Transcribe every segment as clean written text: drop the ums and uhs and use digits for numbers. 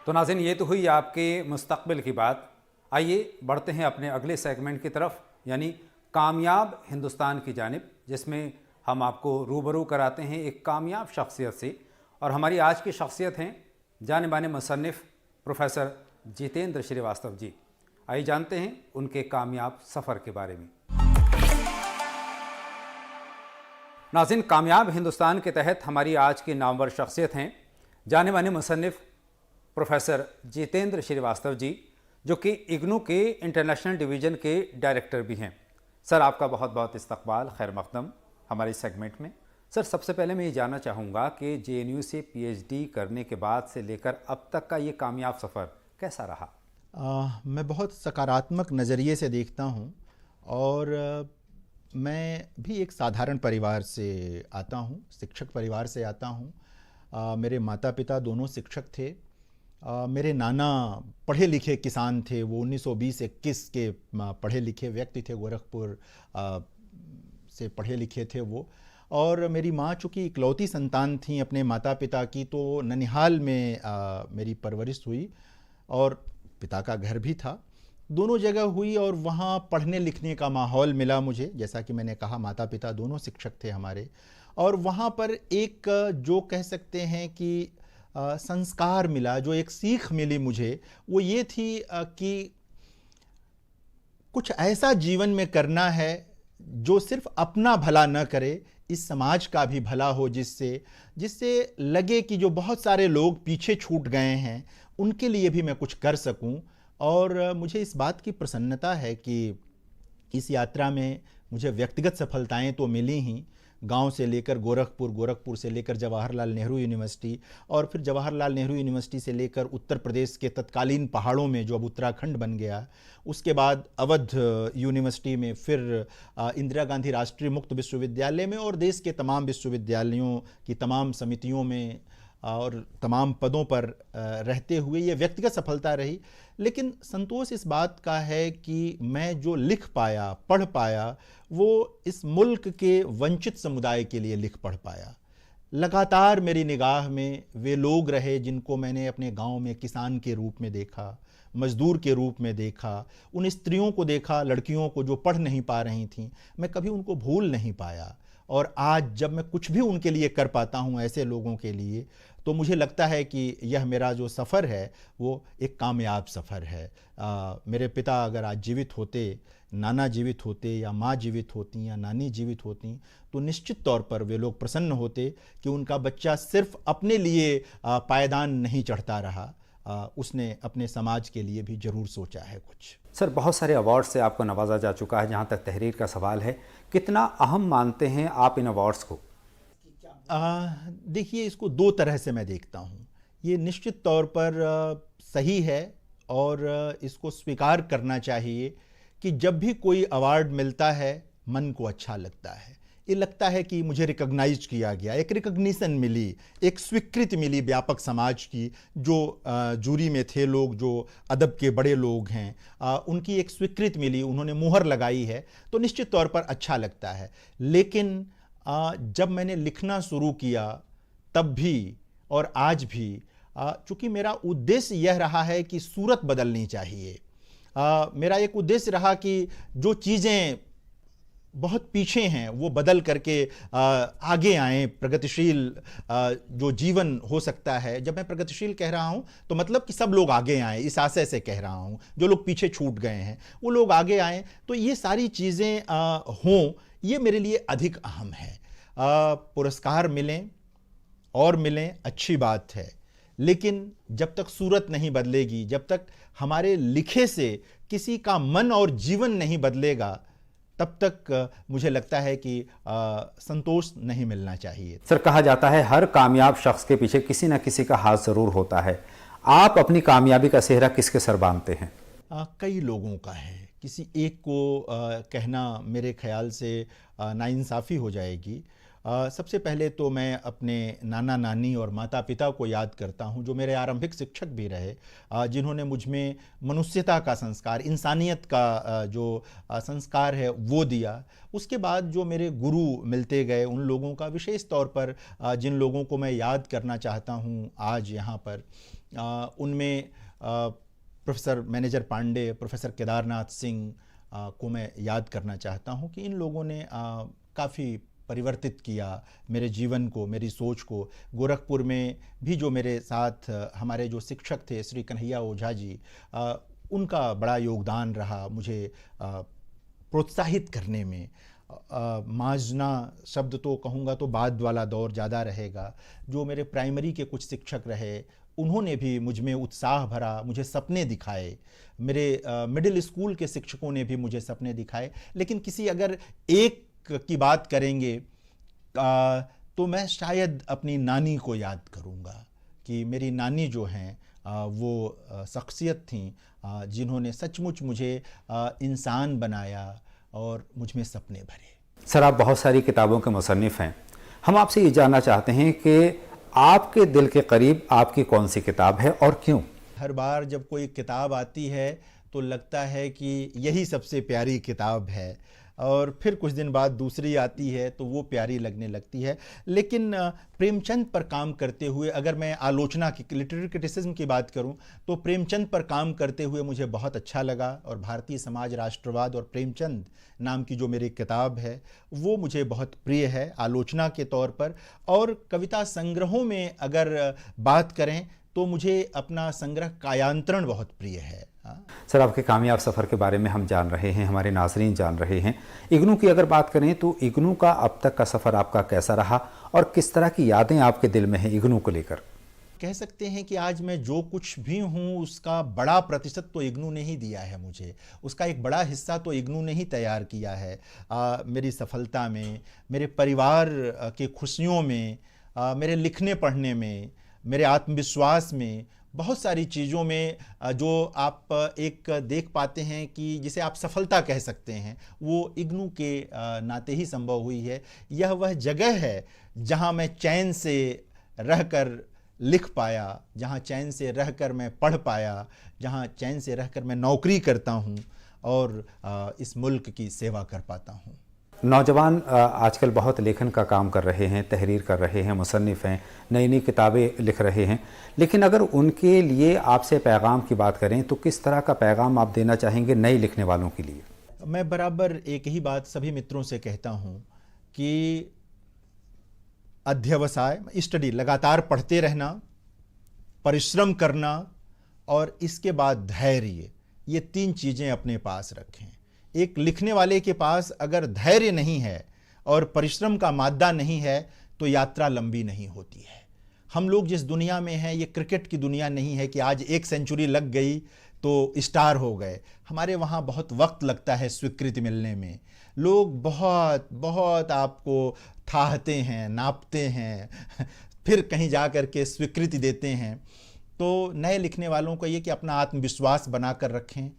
तो नाज़रीन, ये तो हुई आपके मुस्तक़बिल की बात। आइए बढ़ते हैं अपने अगले सेगमेंट की तरफ, यानी कामयाब हिंदुस्तान की जानिब, जिसमें हम आपको रूबरू कराते हैं एक कामयाब शख्सियत से। और हमारी आज की शख्सियत हैं जाने माने मुसन्निफ़ प्रोफेसर जितेंद्र श्रीवास्तव जी। आइए जानते हैं उनके कामयाब सफ़र के बारे में। नाज़रीन, कामयाब हिंदुस्तान के तहत हमारी आज की नामवर शख्सियत हैं जाने माने मुसन्निफ़ प्रोफेसर जितेंद्र श्रीवास्तव जी, जो कि इग्नू के इंटरनेशनल डिवीज़न के डायरेक्टर भी हैं। सर, आपका बहुत बहुत इस्तकबाल, खैर मक़दम हमारे सेगमेंट में। सर, सबसे पहले मैं ये जानना चाहूँगा कि जेएनयू से पीएचडी करने के बाद से लेकर अब तक का ये कामयाब सफ़र कैसा रहा? मैं बहुत सकारात्मक नज़रिए से देखता हूँ और मैं भी एक साधारण परिवार से आता हूँ, शिक्षक परिवार से आता हूँ। मेरे माता पिता दोनों शिक्षक थे। मेरे नाना पढ़े लिखे किसान थे, वो 1920-21 के पढ़े लिखे व्यक्ति थे, गोरखपुर से पढ़े लिखे थे वो। और मेरी माँ चूँकि इकलौती संतान थी अपने माता पिता की, तो ननिहाल में मेरी परवरिश हुई और पिता का घर भी था, दोनों जगह हुई और वहाँ पढ़ने लिखने का माहौल मिला मुझे। जैसा कि मैंने कहा, माता पिता दोनों शिक्षक थे हमारे, और वहाँ पर एक जो कह सकते हैं कि संस्कार मिला, जो एक सीख मिली मुझे, वो ये थी कि कुछ ऐसा जीवन में करना है जो सिर्फ अपना भला न करे, इस समाज का भी भला हो, जिससे लगे कि जो बहुत सारे लोग पीछे छूट गए हैं उनके लिए भी मैं कुछ कर सकूं। और मुझे इस बात की प्रसन्नता है कि इस यात्रा में मुझे व्यक्तिगत सफलताएं तो मिली ही, गांव से लेकर गोरखपुर, गोरखपुर से लेकर जवाहरलाल नेहरू यूनिवर्सिटी, और फिर जवाहरलाल नेहरू यूनिवर्सिटी से लेकर उत्तर प्रदेश के तत्कालीन पहाड़ों में जो अब उत्तराखंड बन गया, उसके बाद अवध यूनिवर्सिटी में, फिर इंदिरा गांधी राष्ट्रीय मुक्त विश्वविद्यालय में, और देश के तमाम विश्वविद्यालयों की तमाम समितियों में और तमाम पदों पर रहते हुए ये व्यक्तिगत सफलता रही। लेकिन संतोष इस बात का है कि मैं जो लिख पाया, पढ़ पाया, वो इस मुल्क के वंचित समुदाय के लिए लिख पढ़ पाया। लगातार मेरी निगाह में वे लोग रहे जिनको मैंने अपने गांव में किसान के रूप में देखा, मजदूर के रूप में देखा, उन स्त्रियों को देखा, लड़कियों को जो पढ़ नहीं पा रही थीं, मैं कभी उनको भूल नहीं पाया। और आज जब मैं कुछ भी उनके लिए कर पाता हूं, ऐसे लोगों के लिए, तो मुझे लगता है कि यह मेरा जो सफ़र है वो एक कामयाब सफ़र है। मेरे पिता अगर आज जीवित होते, नाना जीवित होते, या माँ जीवित होती, या नानी जीवित होती, तो निश्चित तौर पर वे लोग प्रसन्न होते कि उनका बच्चा सिर्फ अपने लिए पायदान नहीं चढ़ता रहा, उसने अपने समाज के लिए भी ज़रूर सोचा है कुछ। सर, बहुत सारे अवार्ड से आपको नवाजा जा चुका है। जहाँ तक तहरीर का सवाल है, कितना अहम मानते हैं आप इन अवार्ड्स को? देखिए, इसको दो तरह से मैं देखता हूँ। ये निश्चित तौर पर सही है और इसको स्वीकार करना चाहिए कि जब भी कोई अवार्ड मिलता है मन को अच्छा लगता है। ये लगता है कि मुझे रिकॉग्नाइज किया गया, एक रिकॉग्निशन मिली, एक स्वीकृति मिली व्यापक समाज की। जो जूरी में थे लोग, जो अदब के बड़े लोग हैं, उनकी एक स्वीकृति मिली, उन्होंने मुहर लगाई है, तो निश्चित तौर पर अच्छा लगता है। लेकिन जब मैंने लिखना शुरू किया तब भी और आज भी, चूँकि मेरा उद्देश्य यह रहा है कि सूरत बदलनी चाहिए, मेरा एक उद्देश्य रहा कि जो चीज़ें बहुत पीछे हैं वो बदल करके आगे आएँ, प्रगतिशील जो जीवन हो सकता है। जब मैं प्रगतिशील कह रहा हूँ तो मतलब कि सब लोग आगे आएँ, इस आशय से कह रहा हूँ। जो लोग पीछे छूट गए हैं वो लोग आगे आएँ, तो ये सारी चीज़ें हों, ये मेरे लिए अधिक अहम है। पुरस्कार मिलें और मिलें, अच्छी बात है, लेकिन जब तक सूरत नहीं बदलेगी, जब तक हमारे लिखे से किसी का मन और जीवन नहीं बदलेगा, तब तक मुझे लगता है कि संतोष नहीं मिलना चाहिए। सर, कहा जाता है हर कामयाब शख्स के पीछे किसी न किसी का हाथ ज़रूर होता है। आप अपनी कामयाबी का सेहरा किसके सर बांधते हैं? कई लोगों का है, किसी एक को कहना मेरे ख्याल से नाइंसाफ़ी हो जाएगी। सबसे पहले तो मैं अपने नाना नानी और माता पिता को याद करता हूँ, जो मेरे आरंभिक शिक्षक भी रहे, जिन्होंने मुझ में मनुष्यता का संस्कार, इंसानियत का जो संस्कार है वो दिया। उसके बाद जो मेरे गुरु मिलते गए, उन लोगों का विशेष तौर पर जिन लोगों को मैं याद करना चाहता हूँ आज यहाँ पर, उनमें professor Manager Pandey, professor Kedarnath Singh को मैं याद करना चाहता हूँ कि इन लोगों ने काफ़ी परिवर्तित किया मेरे जीवन को, मेरी सोच को। गोरखपुर में भी जो मेरे साथ हमारे जो शिक्षक थे श्री कन्हैया ओझा जी, उनका बड़ा योगदान रहा मुझे प्रोत्साहित करने में। माजना शब्द तो कहूँगा तो बाद वाला दौर ज़्यादा रहेगा। जो मेरे प्राइमरी के कुछ शिक्षक रहे, उन्होंने भी मुझ में उत्साह भरा, मुझे सपने दिखाए। मेरे मिडिल स्कूल के शिक्षकों ने भी मुझे सपने दिखाए। लेकिन किसी अगर एक की बात करेंगे तो मैं शायद अपनी नानी को याद करूँगा कि मेरी नानी जो हैं वो शख्सियत थीं जिन्होंने सचमुच मुझे इंसान बनाया और मुझ में सपने भरे। सर, आप बहुत सारी किताबों के मुसन्निफ़ हैं। हम आपसे ये जानना चाहते हैं कि आपके दिल के करीब आपकी कौन सी किताब है और क्यों? हर बार जब कोई किताब आती है तो लगता है कि यही सबसे प्यारी किताब है, और फिर कुछ दिन बाद दूसरी आती है तो वो प्यारी लगने लगती है। लेकिन प्रेमचंद पर काम करते हुए, अगर मैं आलोचना की, लिटरेरी क्रिटिसिज्म की बात करूं, तो प्रेमचंद पर काम करते हुए मुझे बहुत अच्छा लगा। और भारतीय समाज, राष्ट्रवाद और प्रेमचंद नाम की जो मेरी किताब है वो मुझे बहुत प्रिय है आलोचना के तौर पर। और कविता संग्रहों में अगर बात करें तो मुझे अपना संग्रह कायांतरण बहुत प्रिय है। सर, आपके कामयाब सफ़र के बारे में हम जान रहे हैं, हमारे नाज़रीन जान रहे हैं। इग्नू की अगर बात करें तो इग्नू का अब तक का सफ़र आपका कैसा रहा और किस तरह की यादें आपके दिल में हैं इग्नू को लेकर? कह सकते हैं कि आज मैं जो कुछ भी हूँ उसका बड़ा प्रतिशत तो इग्नू ने ही दिया है मुझे। उसका एक बड़ा हिस्सा तो इग्नू ने ही तैयार किया है। मेरी सफलता में, मेरे परिवार के खुशियों में, मेरे लिखने पढ़ने में, मेरे आत्मविश्वास में, बहुत सारी चीज़ों में जो आप एक देख पाते हैं कि जिसे आप सफलता कह सकते हैं, वो इग्नू के नाते ही संभव हुई है। यह वह जगह है जहाँ मैं चैन से रहकर लिख पाया, जहाँ चैन से रहकर मैं पढ़ पाया, जहाँ चैन से रहकर मैं नौकरी करता हूँ और इस मुल्क की सेवा कर पाता हूँ। नौजवान आजकल बहुत लेखन का काम कर रहे हैं, तहरीर कर रहे हैं, मुसन्निफ़ हैं, नई नई किताबें लिख रहे हैं। लेकिन अगर उनके लिए आपसे पैगाम की बात करें तो किस तरह का पैगाम आप देना चाहेंगे नए लिखने वालों के लिए? मैं बराबर एक ही बात सभी मित्रों से कहता हूँ कि अध्यवसाय, स्टडी, लगातार पढ़ते रहना, परिश्रम करना और इसके बाद धैर्य, ये 3 चीज़ें अपने पास रखें। एक लिखने वाले के पास अगर धैर्य नहीं है और परिश्रम का मादा नहीं है तो यात्रा लंबी नहीं होती है। हम लोग जिस दुनिया में हैं, ये क्रिकेट की दुनिया नहीं है कि आज 1 सेंचुरी लग गई तो स्टार हो गए। हमारे वहाँ बहुत वक्त लगता है स्वीकृति मिलने में। लोग बहुत बहुत आपको थाहते हैं, नापते हैं, फिर कहीं जा कर के स्वीकृति देते हैं। तो नए लिखने वालों को ये कि अपना आत्मविश्वास बनाकर रखें,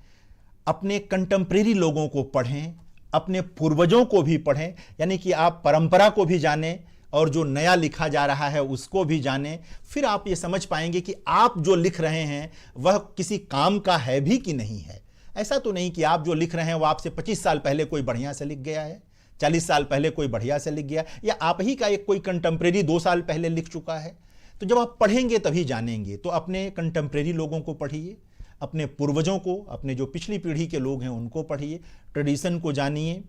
अपने कंटेम्प्रेरी लोगों को पढ़ें, अपने पूर्वजों को भी पढ़ें, यानी कि आप परंपरा को भी जानें और जो नया लिखा जा रहा है उसको भी जानें। फिर आप ये समझ पाएंगे कि आप जो लिख रहे हैं वह किसी काम का है भी कि नहीं है। ऐसा तो नहीं कि आप जो लिख रहे हैं वो आपसे 25 साल पहले कोई बढ़िया से लिख गया है, 40 साल पहले कोई बढ़िया से लिख गया, या आप ही का एक कोई कंटेम्प्रेरी 2 साल पहले लिख चुका है। तो जब आप पढ़ेंगे तभी जानेंगे। तो अपने कंटेम्प्रेरी लोगों को पढ़िए, अपने पूर्वजों को, अपने जो पिछली पीढ़ी के लोग हैं उनको पढ़िए, ट्रेडिशन को जानिए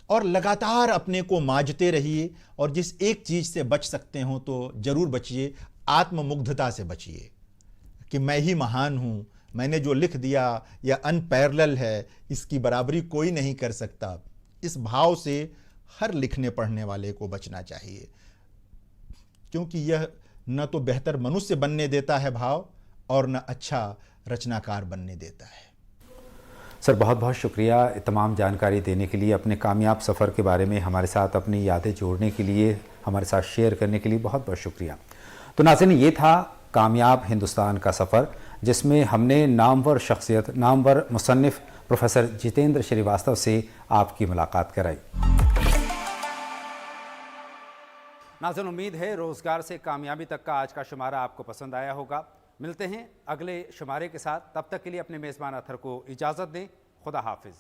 और लगातार अपने को मांझते रहिए। और जिस एक चीज़ से बच सकते हो तो ज़रूर बचिए, आत्ममुग्धता से बचिए कि मैं ही महान हूँ, मैंने जो लिख दिया यह अनपैरेलल है, इसकी बराबरी कोई नहीं कर सकता। इस भाव से हर लिखने पढ़ने वाले को बचना चाहिए, क्योंकि यह न तो बेहतर मनुष्य बनने देता है भाव और न अच्छा रचनाकार बनने देता है। सर, बहुत बहुत शुक्रिया तमाम जानकारी देने के लिए, अपने कामयाब सफ़र के बारे में हमारे साथ अपनी यादें जोड़ने के लिए, हमारे साथ शेयर करने के लिए बहुत बहुत शुक्रिया। तो नाज़रीन, ये था कामयाब हिंदुस्तान का सफ़र, जिसमें हमने नामवर शख्सियत, नामवर मुसन्निफ़ प्रोफेसर जितेंद्र श्रीवास्तव से आपकी मुलाकात कराई। नाज़रीन, उम्मीद है रोज़गार से कामयाबी तक का आज का शुमारा आपको पसंद आया होगा। मिलते हैं अगले शुमारे के साथ, तब तक के लिए अपने मेज़बान अथर को इजाज़त दें। खुदा हाफिज़।